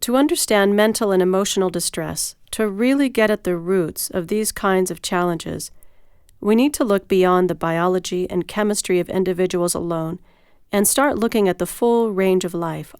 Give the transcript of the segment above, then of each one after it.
To understand mental and emotional distress, to really get at the roots of these kinds of challenges, we need to look beyond the biology and chemistry of individuals alone and start looking at the full range of life,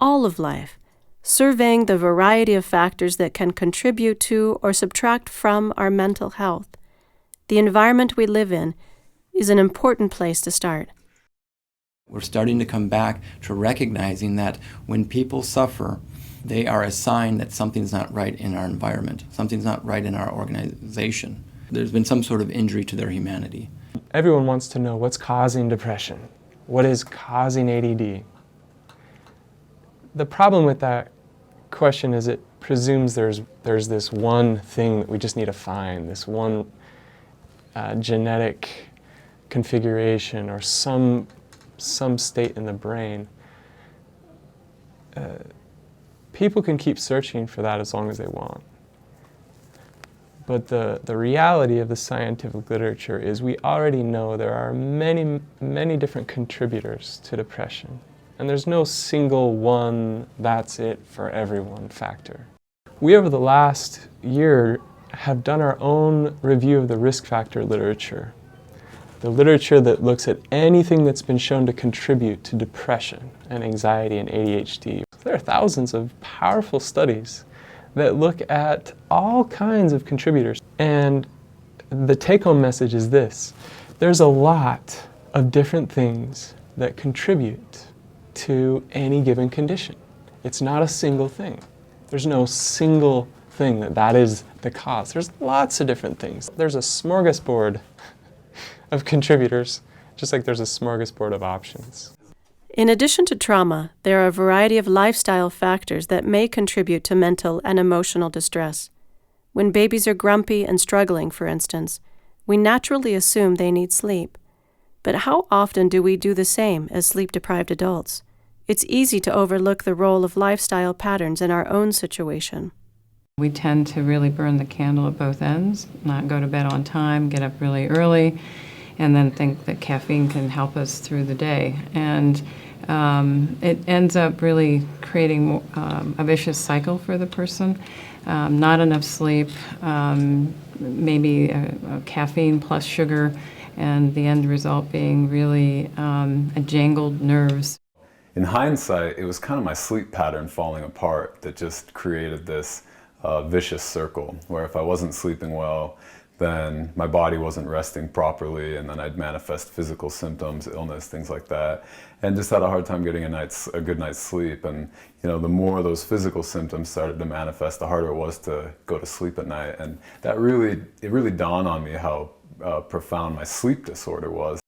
all of life, surveying the variety of factors that can contribute to or subtract from our mental health. The environment we live in is an important place to start. We're starting to come back to recognizing that when people suffer, they are a sign that something's not right in our environment, something's not right in our organization. There's been some sort of injury to their humanity. Everyone wants to know what's causing depression, what is causing ADD. The problem with that question is it presumes there's this one thing that we just need to find, this one genetic configuration or some state in the brain. People can keep searching for that as long as they want. But the reality of the scientific literature is we already know there are many, many different contributors to depression. And there's no single one, that's it for everyone factor. We, over the last year, have done our own review of the risk factor literature. The literature that looks at anything that's been shown to contribute to depression and anxiety and ADHD. There are thousands of powerful studies that look at all kinds of contributors. And the take-home message is this: there's a lot of different things that contribute to any given condition. It's not a single thing. There's no single thing that is the cause. There's lots of different things. There's a smorgasbord of contributors, just like there's a smorgasbord of options. In addition to trauma, there are a variety of lifestyle factors that may contribute to mental and emotional distress. When babies are grumpy and struggling, for instance, we naturally assume they need sleep. But how often do we do the same as sleep-deprived adults? It's easy to overlook the role of lifestyle patterns in our own situation. We tend to really burn the candle at both ends, not go to bed on time, get up really early, and then think that caffeine can help us through the day. And it ends up really creating a vicious cycle for the person. Not enough sleep, maybe a caffeine plus sugar, and the end result being really a jangled nerves. In hindsight, it was kind of my sleep pattern falling apart that just created this vicious circle, where if I wasn't sleeping well, then my body wasn't resting properly, and then I'd manifest physical symptoms, illness, things like that, and just had a hard time getting a good night's sleep. And the more those physical symptoms started to manifest, the harder it was to go to sleep at night. And that really dawned on me how profound my sleep disorder was.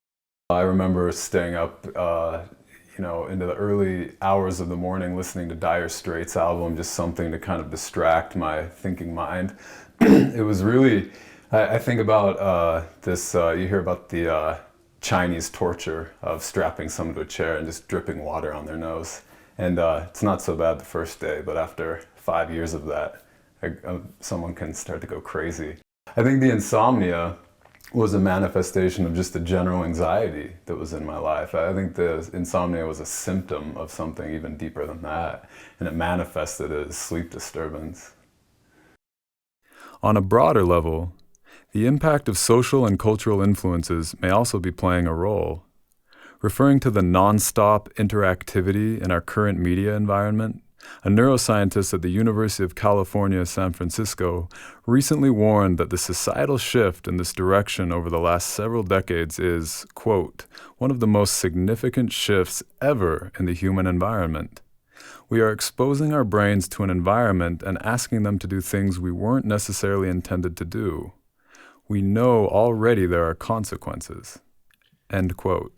I remember staying up into the early hours of the morning listening to Dire Straits' album, just something to kind of distract my thinking mind. It was really, I think about this, you hear about the Chinese torture of strapping someone to a chair and just dripping water on their nose. And it's not so bad the first day, but after 5 years of that, someone can start to go crazy. I think the insomnia was a manifestation of just the general anxiety that was in my life. I think the insomnia was a symptom of something even deeper than that, and it manifested as sleep disturbance. On a broader level, the impact of social and cultural influences may also be playing a role. Referring to the non-stop interactivity in our current media environment, a neuroscientist at the University of California, San Francisco, recently warned that the societal shift in this direction over the last several decades is, quote, one of the most significant shifts ever in the human environment. We are exposing our brains to an environment and asking them to do things we weren't necessarily intended to do. We know already there are consequences, end quote.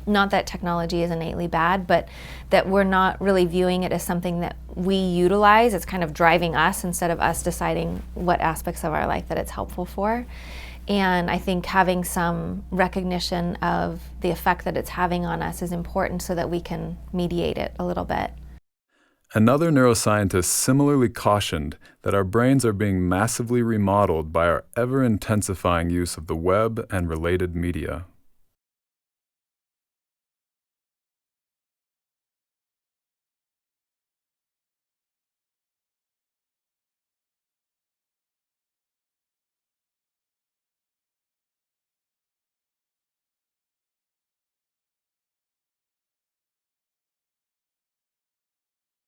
Not that technology is innately bad, but that we're not really viewing it as something that we utilize. It's kind of driving us instead of us deciding what aspects of our life that it's helpful for. And I think having some recognition of the effect that it's having on us is important so that we can mediate it a little bit. Another neuroscientist similarly cautioned that our brains are being massively remodeled by our ever-intensifying use of the web and related media.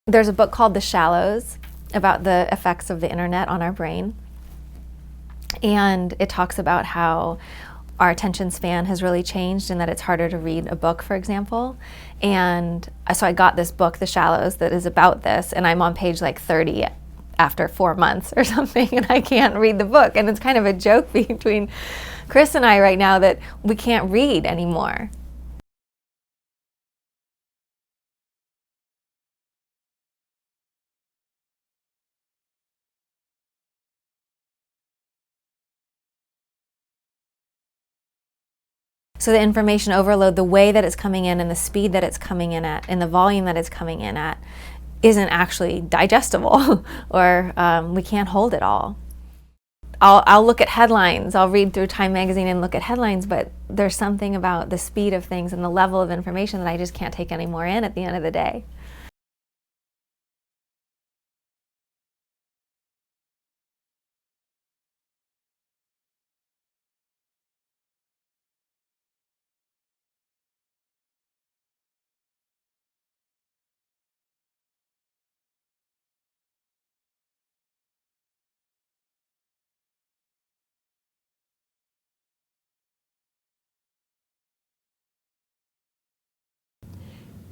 There's a book called The Shallows about the effects of the internet on our brain. And it talks about how our attention span has really changed and that it's harder to read a book, for example. And so I got this book, The Shallows, that is about this, and I'm on page like 30 after 4 months or something, and I can't read the book. And it's kind of a joke between Chris and I right now that we can't read anymore. So the information overload, the way that it's coming in and the speed that it's coming in at and the volume that it's coming in at isn't actually digestible or we can't hold it all. I'll look at headlines, I'll read through Time magazine and look at headlines, but there's something about the speed of things and the level of information that I just can't take any more in at the end of the day.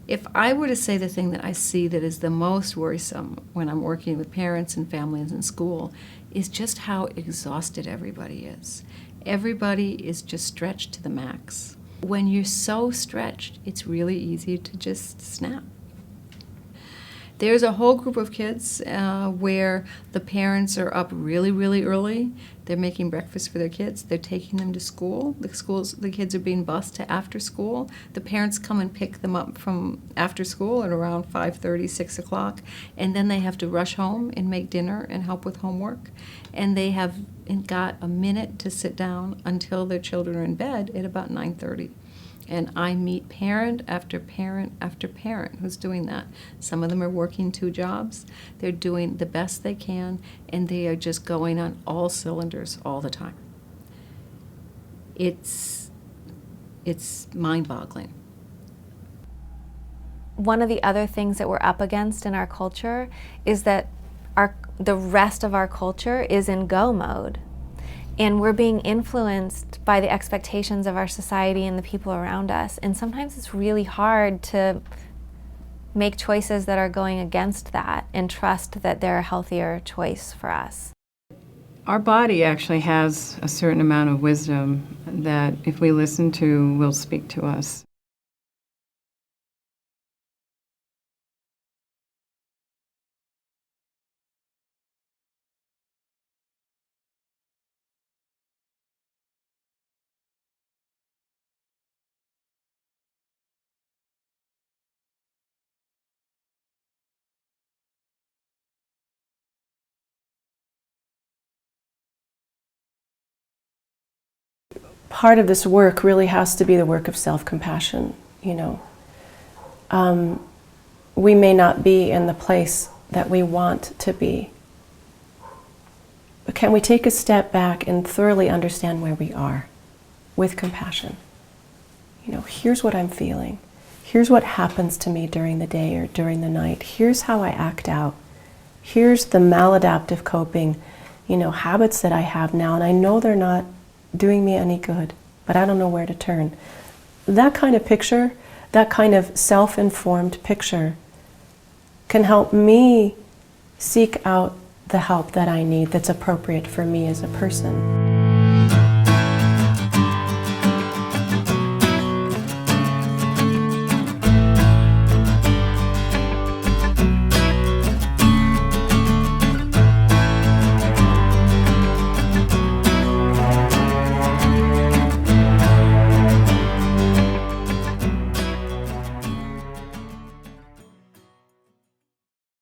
If I were to say the thing that I see that is the most worrisome when I'm working with parents and families in school is just how exhausted everybody is. Everybody is just stretched to the max. When you're so stretched, it's really easy to just snap. There's a whole group of kids where the parents are up really, really early. They're making breakfast for their kids. They're taking them to school. The kids are being bused to after school. The parents come and pick them up from after school at around 5:30, 6 o'clock, and then they have to rush home and make dinner and help with homework. And they have got a minute to sit down until their children are in bed at about 9:30. And I meet parent after parent after parent who's doing that. Some of them are working 2 jobs. They're doing the best they can, and they are just going on all cylinders all the time. It's mind-boggling. One of the other things that we're up against in our culture is that the rest of our culture is in go mode. And we're being influenced by the expectations of our society and the people around us. And sometimes it's really hard to make choices that are going against that and trust that they're a healthier choice for us. Our body actually has a certain amount of wisdom that if we listen to, will speak to us. Part of this work really has to be the work of self-compassion, we may not be in the place that we want to be. But can we take a step back and thoroughly understand where we are with compassion? Here's what I'm feeling. Here's what happens to me during the day or during the night. Here's how I act out. Here's the maladaptive coping, habits that I have now, and I know they're not doing me any good, but I don't know where to turn. That kind of picture, that kind of self-informed picture can help me seek out the help that I need that's appropriate for me as a person.